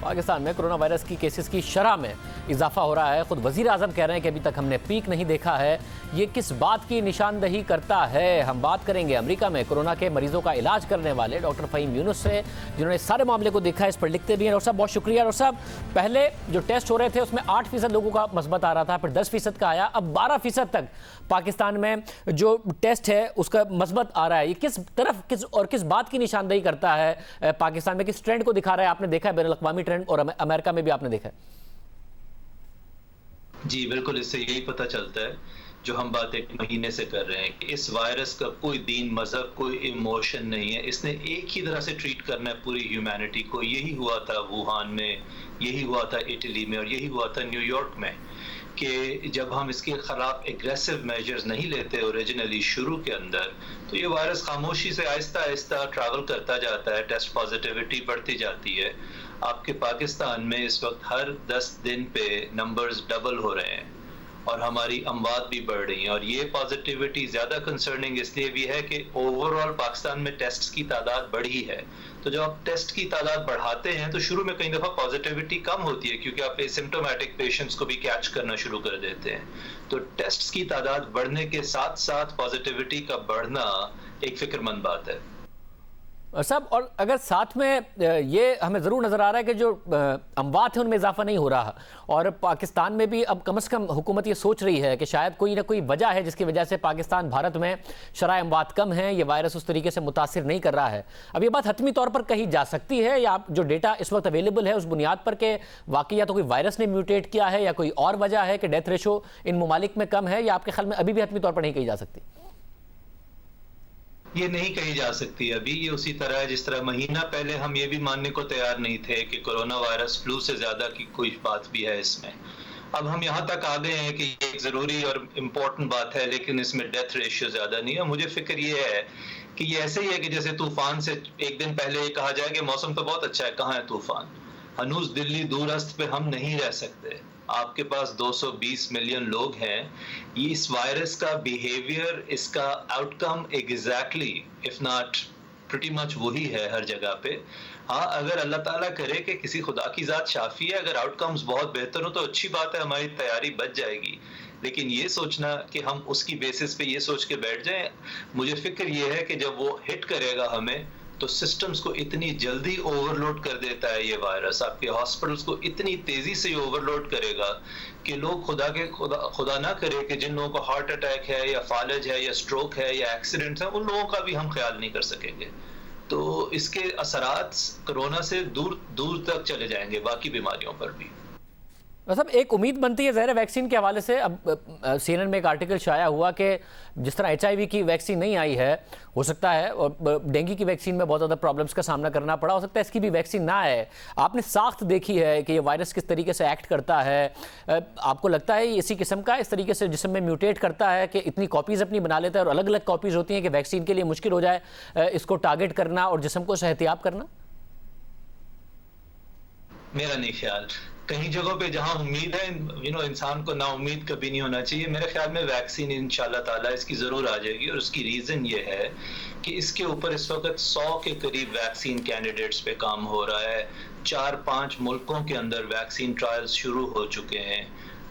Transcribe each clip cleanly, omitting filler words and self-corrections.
पाकिस्तान में corona virus की cases की शरह में इजाफा हो रहा है। खुद वजीर आजम कह रहे हैं कि अभी तक हमने पीक नहीं देखा है। ये किस बात की निशानदही करता है? हम बात करेंगे अमेरिका में कोरोना के मरीजों का इलाज करने वाले डॉक्टर फ़हीम यूनुस से, जिन्होंने सारे मामले को देखा है, इस पर लिखते भी हैं। डॉक्टर साहब बहुत शुक्रिया। डॉक्टर साहब, पहले जो टेस्ट हो रहे थे उसमें 8% लोगों का मस्बत आ रहा था, फिर 10% का आया, अब 12% तक पाकिस्तान में जो टेस्ट है उसका मस्बत आ रहा है। ये किस तरफ किस बात की निशानदही करता है? पाकिस्तान में किस ट्रेंड को दिखा रहा है? आपने देखा है बैनुल-अक़वामी ट्रेंड, और अमेरिका में भी आपने देखा है। जी बिल्कुल, इससे यही पता चलता है जो हम बात एक महीने से कर रहे हैं कि इस वायरस का कोई दीन मजहब कोई इमोशन नहीं है। इसने एक ही तरह से ट्रीट करना है पूरी ह्यूमैनिटी को। यही हुआ था वुहान में, यही हुआ था इटली में, और यही हुआ था न्यूयॉर्क में कि जब हम इसके खिलाफ एग्रेसिव मेजर्स नहीं लेते ओरिजिनली शुरू के अंदर, तो ये वायरस खामोशी से आहिस्ता आहिस्ता ट्रैवल करता जाता है, टेस्ट पॉजिटिविटी बढ़ती जाती है। आपके पाकिस्तान में इस वक्त हर 10 दिन पे नंबर्स डबल हो रहे हैं और हमारी अमवात भी बढ़ रही हैं। और ये पॉजिटिविटी ज़्यादा कंसर्निंग इसलिए भी है कि ओवरऑल पाकिस्तान में टेस्ट्स की तादाद बढ़ी है। तो जब आप टेस्ट की तादाद बढ़ाते हैं तो शुरू में कई दफ़ा पॉजिटिविटी कम होती है क्योंकि आप एसिम्प्टोमेटिक पेशेंट्स को भी कैच करना शुरू कर देते हैं। तो टेस्ट्स की तादाद बढ़ने के साथ साथ पॉजिटिविटी का बढ़ना एक फिक्रमंद बात है साहब। और अगर साथ में ये हमें ज़रूर नज़र आ रहा है कि जो अमवात है उनमें इजाफा नहीं हो रहा, और पाकिस्तान में भी अब कम से कम हुकूमत ये सोच रही है कि शायद कोई ना कोई वजह है जिसकी वजह से पाकिस्तान भारत में शरह अमवात कम है, ये वायरस उस तरीके से मुतासिर नहीं कर रहा है। अब ये बात हतमी तौर पर कही जा सकती है, या आप जो डेटा इस वक्त अवेलेबल है उस बुनियाद पर के वाकई या तो कोई वायरस ने म्यूटेट किया है या कोई और वजह है कि डेथ रेशो इन ममालिक में कम है, या आपके ख्याल में अभी भी हतमी तौर पर नहीं कही जा सकती? ये नहीं कही जा सकती अभी। ये उसी तरह है जिस तरह महीना पहले हम ये भी मानने को तैयार नहीं थे कि कोरोना वायरस फ्लू से ज्यादा की कोई बात भी है इसमें। अब हम यहाँ तक आ गए हैं कि ये एक जरूरी और इम्पोर्टेंट बात है, लेकिन इसमें डेथ रेशियो ज्यादा नहीं है। मुझे फिक्र ये है कि ये ऐसे ही है कि जैसे तूफान से एक दिन पहले ये कहा जाए कि मौसम तो बहुत अच्छा है, कहाँ है तूफान? हनूज दिल्ली दूरस्थ पे हम नहीं रह सकते। आपके पास 220 मिलियन लोग हैं। ये इस वायरस का बिहेवियर, इसका outcome exactly if not pretty much वही है हर जगह पे। हाँ, अगर अल्लाह ताला करे कि किसी खुदा की जात शाफी है, अगर आउटकम्स बहुत बेहतर हो तो अच्छी बात है, हमारी तैयारी बच जाएगी। लेकिन ये सोचना कि हम उसकी बेसिस पे ये सोच के बैठ जाएं, मुझे फिक्र ये है कि जब वो हिट करेगा हमें तो सिस्टम्स को इतनी जल्दी ओवरलोड कर देता है ये वायरस, आपके हॉस्पिटल्स को इतनी तेजी से ओवरलोड करेगा कि लोग खुदा ना करे कि जिन लोगों को हार्ट अटैक है या फालज है या स्ट्रोक है या एक्सीडेंट्स है, उन लोगों का भी हम ख्याल नहीं कर सकेंगे। तो इसके असरात कोरोना से दूर दूर तक चले जाएंगे बाकी बीमारियों पर भी। मतलब एक उम्मीद बनती है ज़हर वैक्सीन के हवाले से। अब CNN में एक आर्टिकल शाया हुआ कि जिस तरह HIV की वैक्सीन नहीं आई है, हो सकता है, और डेंगू की वैक्सीन में बहुत ज़्यादा प्रॉब्लम्स का सामना करना पड़ा, हो सकता है इसकी भी वैक्सीन ना आए। आपने साख्त देखी है कि ये वायरस किस तरीके से एक्ट करता है। आपको लगता है इसी किस्म का इस तरीके से जिस्म में म्यूटेट करता है कि इतनी कॉपीज़ अपनी बना लेता है और अलग अलग कॉपीज़ होती हैं कि वैक्सीन के लिए मुश्किल हो जाए इसको टारगेट करना और जिस्म को सेहतियाब करना? मेरा नहीं ख्याल। कहीं जगहों पे जहां उम्मीद है, इंसान को ना उम्मीद कभी नहीं होना चाहिए। मेरे ख्याल में वैक्सीन इंशाल्लाह ताला इसकी ज़रूर आ जाएगी, और उसकी रीज़न ये है कि इसके ऊपर इस वक्त 100 के करीब वैक्सीन कैंडिडेट्स पे काम हो रहा है। 4-5 मुल्कों के अंदर वैक्सीन ट्रायल्स शुरू हो चुके हैं।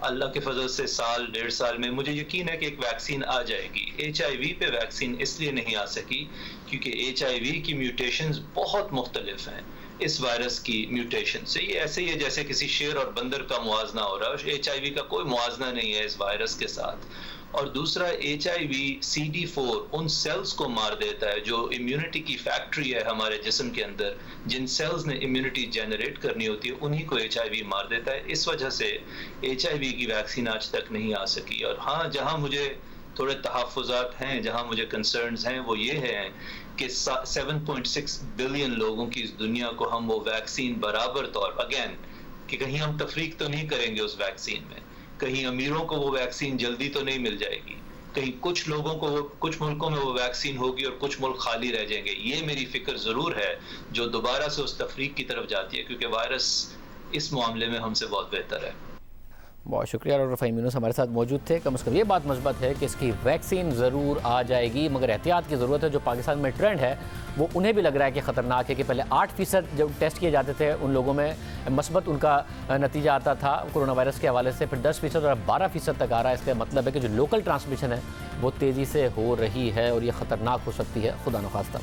अल्लाह के फजल से साल 1.5 साल में मुझे यकीन है कि एक वैक्सीन आ जाएगी। HIV पे वैक्सीन इसलिए नहीं आ सकी क्योंकि HIV की म्यूटेशंस बहुत मुख्तलिफ हैं इस वायरस की म्यूटेशन से। ये ऐसे ही है जैसे किसी शेर और बंदर का मुआजना हो रहा है। HIV का कोई मुआजना नहीं है इस वायरस के साथ। और दूसरा, HIV CD4 उन सेल्स को मार देता है जो इम्यूनिटी की फैक्ट्री है हमारे जिस्म के अंदर। जिन सेल्स ने इम्यूनिटी जनरेट करनी होती है उन्हीं को HIV मार देता है। इस वजह से HIV की वैक्सीन आज तक नहीं आ सकी। और हाँ, जहाँ मुझे थोड़े तहफ़्फ़ुज़ात हैं, जहाँ मुझे कंसर्न्स हैं, वो ये हैं कि 7.6 बिलियन लोगों की इस दुनिया को हम वो वैक्सीन बराबर तौर अगेन कि कहीं हम तफरीक तो नहीं करेंगे उस वैक्सीन में, कहीं अमीरों को वो वैक्सीन जल्दी तो नहीं मिल जाएगी, कहीं कुछ लोगों को कुछ मुल्कों में वो वैक्सीन होगी और कुछ मुल्क खाली रह जाएंगे। ये मेरी फिक्र ज़रूर है जो दोबारा से उस तफरीक की तरफ जाती है, क्योंकि वायरस इस मामले में हमसे बहुत बेहतर है। बहुत शुक्रिया। डॉक्टर फ़हीम यूनुस हमारे साथ मौजूद थे। कम से कम ये बात मस्बत है कि इसकी वैक्सीन ज़रूर आ जाएगी, मगर एहतियात की ज़रूरत है। जो पाकिस्तान में ट्रेंड है वो उन्हें भी लग रहा है कि ख़तरनाक है कि पहले 8% जब टेस्ट किए जाते थे उन लोगों में मस्बत उनका नतीजा आता था कोरोना वायरस के हवाले से, फिर 10% और अब 12% तक आ रहा है। इसका मतलब है कि जो लोकल ट्रांसमिशन है वो तेज़ी से हो रही है और ये ख़तरनाक हो सकती है, खुदा न खास्ता।